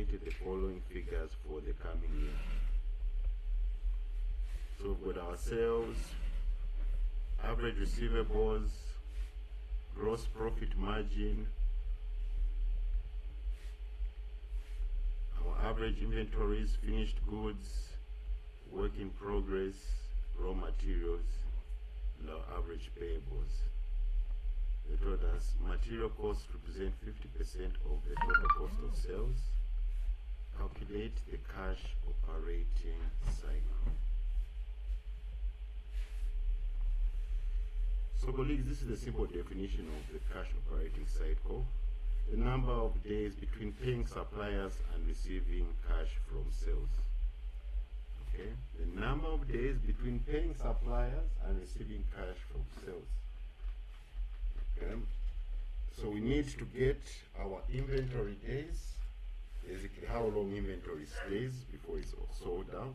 estimated the following figures for the coming year. So we've got our sales, average receivables, gross profit margin, our average inventories, finished goods, work in progress, raw materials, and our average payables. They told us material costs represent 50% of the total cost of sales. Calculate the cash operating cycle. So colleagues, this is the simple definition of the cash operating cycle. The number of days between paying suppliers and receiving cash from sales. Okay, the number of days between paying suppliers and receiving cash from sales. Okay, so we need to get our inventory days, basically how long inventory stays before it's sold out,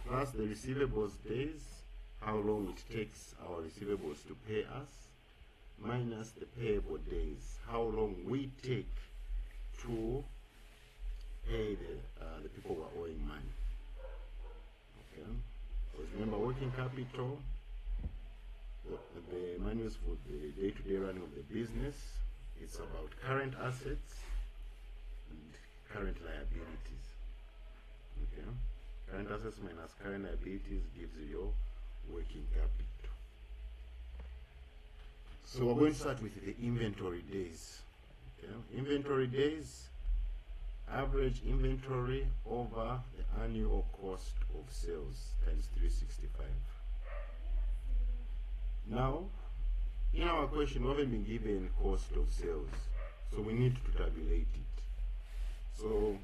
plus the receivables days, how long it takes our receivables to pay us, minus the payable days, how long we take to pay the people who are owing money. Okay, because remember, working capital, the manuals for the day-to-day running of the business, it's about current assets and current liabilities. Okay, current assets minus current liabilities gives you your working capital. So we're going to start with the inventory days. Okay, inventory days, average inventory over the annual cost of sales times 365. Now, in our question, we haven't been given cost of sales, so we need to tabulate it. So,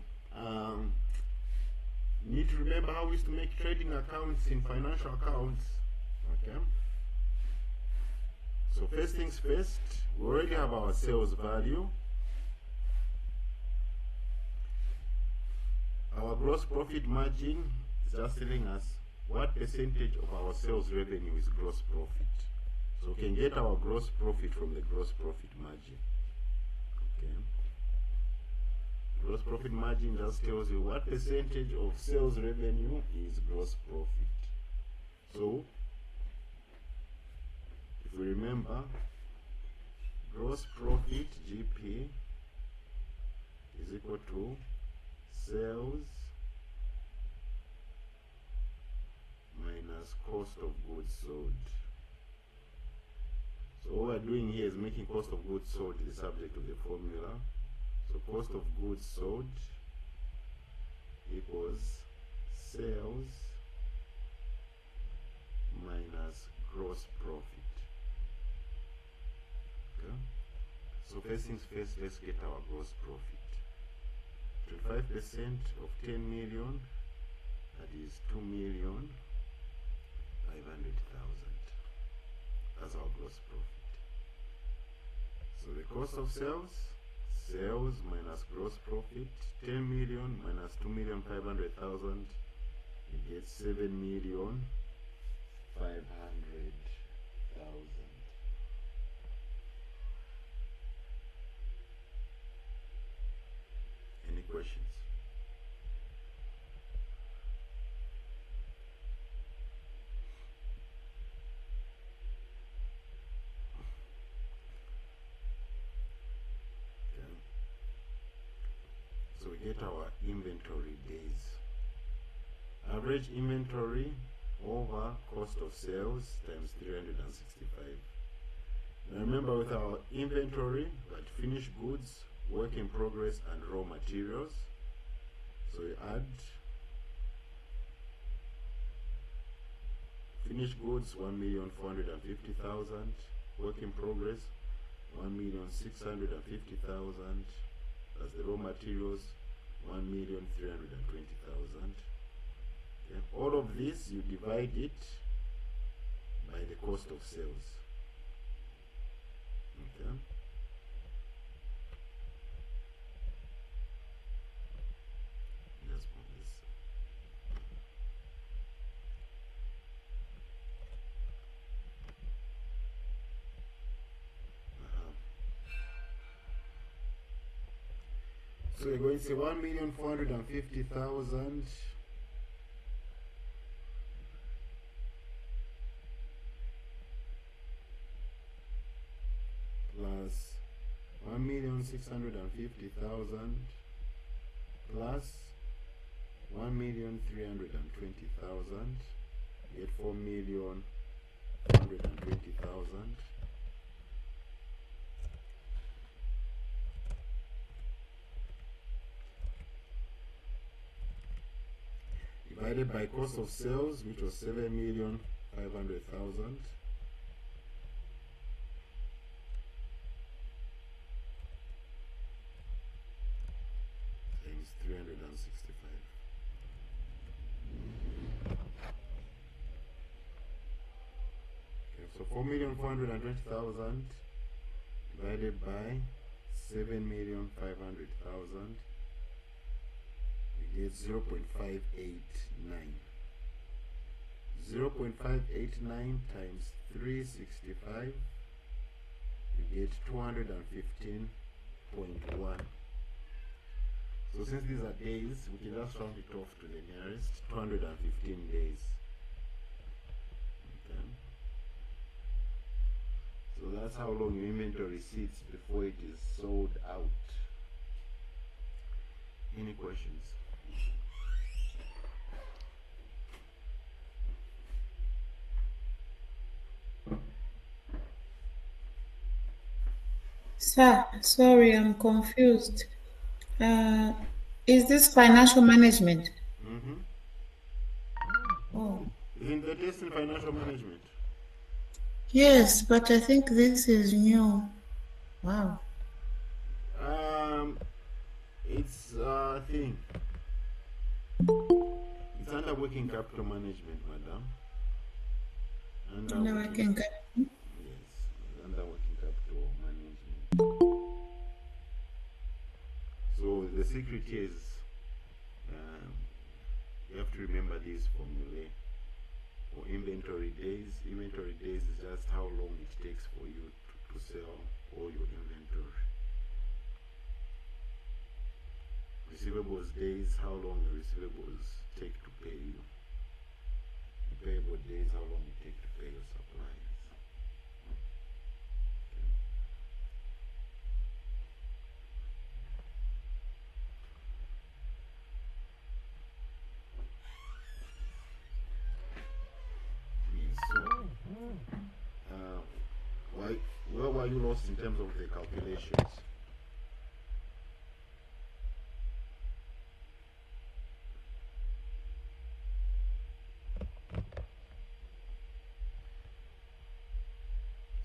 you need to remember how we used to make trading accounts in financial accounts. Okay. So first things first, we already have our sales value. Our gross profit margin is just telling us what percentage of our sales revenue is gross profit. So we can get our gross profit from the gross profit margin. Okay. Gross profit margin just tells you what percentage of sales revenue is gross profit. So, if we remember, gross profit GP is equal to sales minus cost of goods sold. So what we're doing here is making cost of goods sold the subject of the formula. So cost of goods sold equals sales minus gross profit. Okay. So first things first, let's get our gross profit. 25% of 10 million, that is 2,500,000. That's our gross profit. So the cost of sales, sales minus gross profit, 10 million minus 2,500,000, you get 7,500,000. Any questions? So we get our inventory days. Average inventory over cost of sales times 365. Now remember, with our inventory, we had finished goods, work in progress, and raw materials. So we add finished goods 1,450,000, work in progress 1,650,000. That's the raw materials, 1,320,000. Okay. All of this, you divide it by the cost of sales. Okay. Just put this. So we're going to say 1,450,000 plus 1,650,000 plus 1,320,000, get 4,420,000 divided by cost of sales, which was 7,500,000 times 365. Okay, so 4,420,000 divided by 7,500,000, we get 0.589. 0.589 times 365, we get 215.1. So since these are days, we can just round it off to the nearest 215 days. Okay. So that's how long your inventory sits before it is sold out. Any questions? Sir, sorry, I'm confused. Uh, is this financial management? Mm-hmm. Oh, Isn't that just in financial management? yes, but I think this is new. Wow. Um, it's a thing. It's under working capital management, madam. Under Now I working, can get. yes, under working capital management. So the secret is, um, you have to remember this formula. For inventory days is just how long it takes for you to sell all your inventory. Receivables days, how long the receivables take to pay you. Payable days, how long it take to pay your suppliers. Okay. Yes, so, why, where were you lost in terms of the calculations?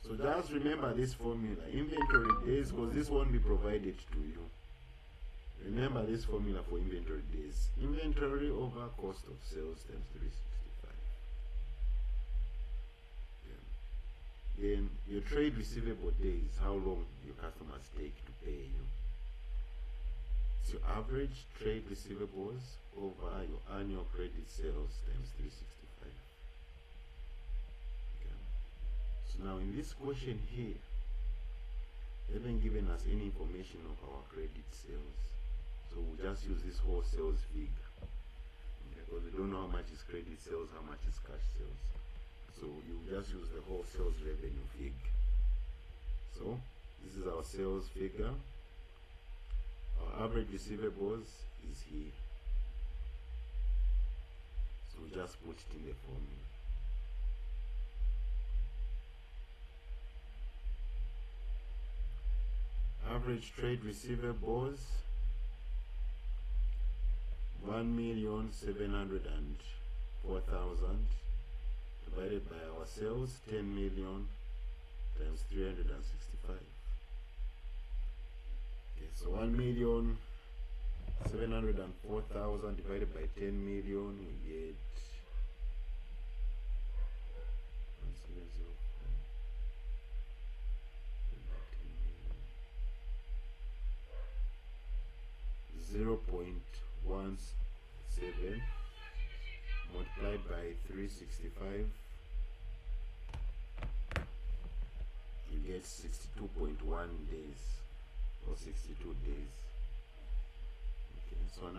So just remember this formula, inventory days, because this won't be provided to you. Remember this formula for inventory days. Inventory over cost of sales times 365. Okay. Then your trade receivable days, how long your customers take to pay you. So average trade receivables over your annual credit sales times 365. Okay. So now in this question here, they haven't given us any information of our credit sales. So we'll just use this whole sales figure. Okay, because we don't know how much is credit sales, how much is cash sales. So you just use the whole sales revenue figure. So this is our sales figure. Our average receivables is here. So we just put it in the formula. Average trade receivables 1,704,000 divided by our sales 10 million times 365. Okay, so 1,704,000 divided by 10 million, we get 0.17 multiplied by 365, you get 62.1 days or 62 days. So on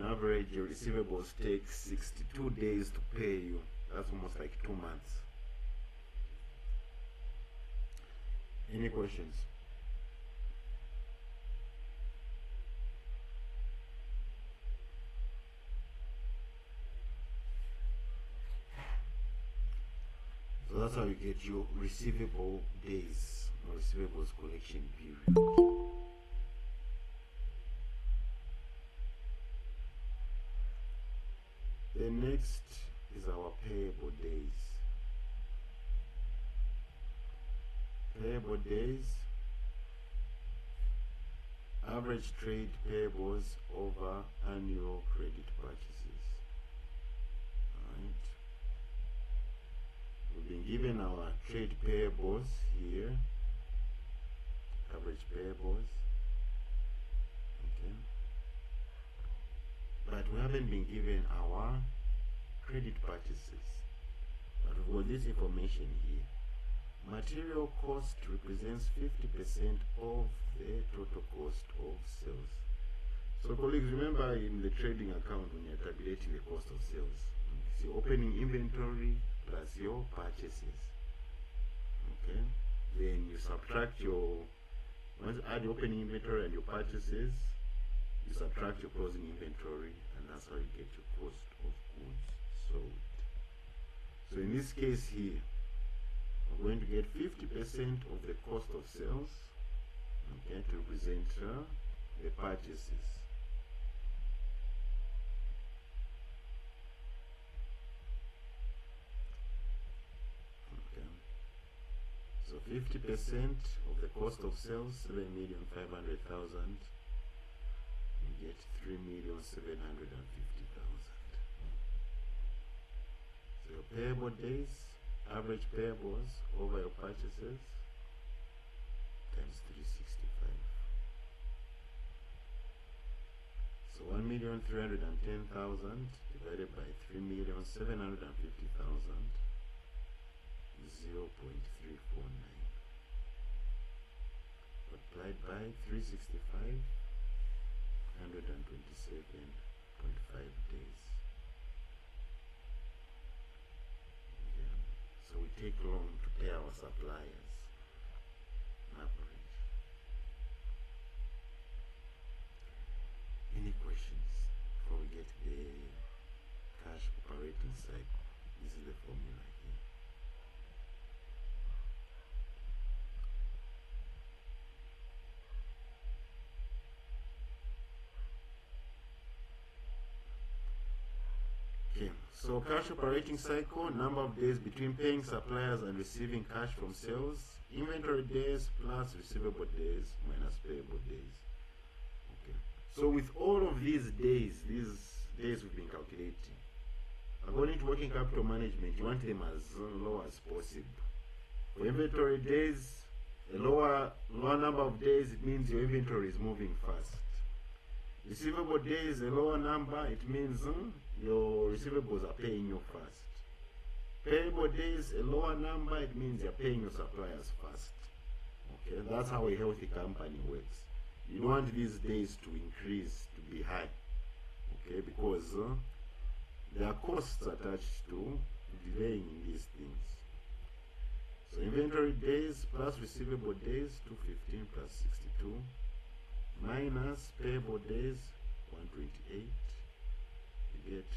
average, your receivables take 62 days to pay you. That's almost like 2 months. Any questions? So that's how you get your receivable days or receivables collection period. The next is our payable days. Payable days, average trade payables over annual credit purchases. Alright. We've been given our trade payables here, average payables. Okay. But we haven't been given our credit purchases. But we've got this information here. Material cost represents 50% of the total cost of sales. So colleagues, remember in the trading account when you're tabulating the cost of sales, it's your opening inventory plus your purchases. Okay? Then you subtract once you add your opening inventory and your purchases, you subtract your closing inventory, and that's how you get your cost of goods sold. So in this case here, we're going to get 50% of the cost of sales, okay, to represent the purchases. Okay. So 50% of the cost of sales, 7,500,000, you get 3,750,000. So your payable days, average payables over your purchases times 365. So 1,310,000 divided by 3,750,000 is 0.349. Multiplied by 365, 127.5 days. So we take long to pay our suppliers on average. Any questions before we get the cash operating cycle? This is the formula here. Okay, so cash operating cycle, number of days between paying suppliers and receiving cash from sales, inventory days plus receivable days minus payable days. Okay, so with all of these days we've been calculating, according to working capital management, you want them as low as possible. For inventory days, a lower number of days, it means your inventory is moving fast. Receivable days, a lower number, it means your receivables are paying you fast. Payable days, a lower number, it means you're paying your suppliers fast. Okay, that's how a healthy company works. You don't want these days to increase, to be high. Okay, because there are costs attached to delaying these things. So inventory days plus receivable days, 215 plus 62, minus payable days, 128, you get